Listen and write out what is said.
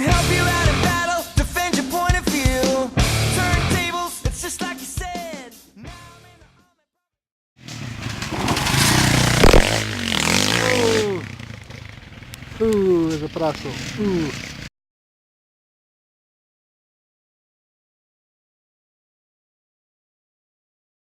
could help you out in battle, defend your point of view. Turn tables, it's just like you said. Now I'm in the army. Zapraszam.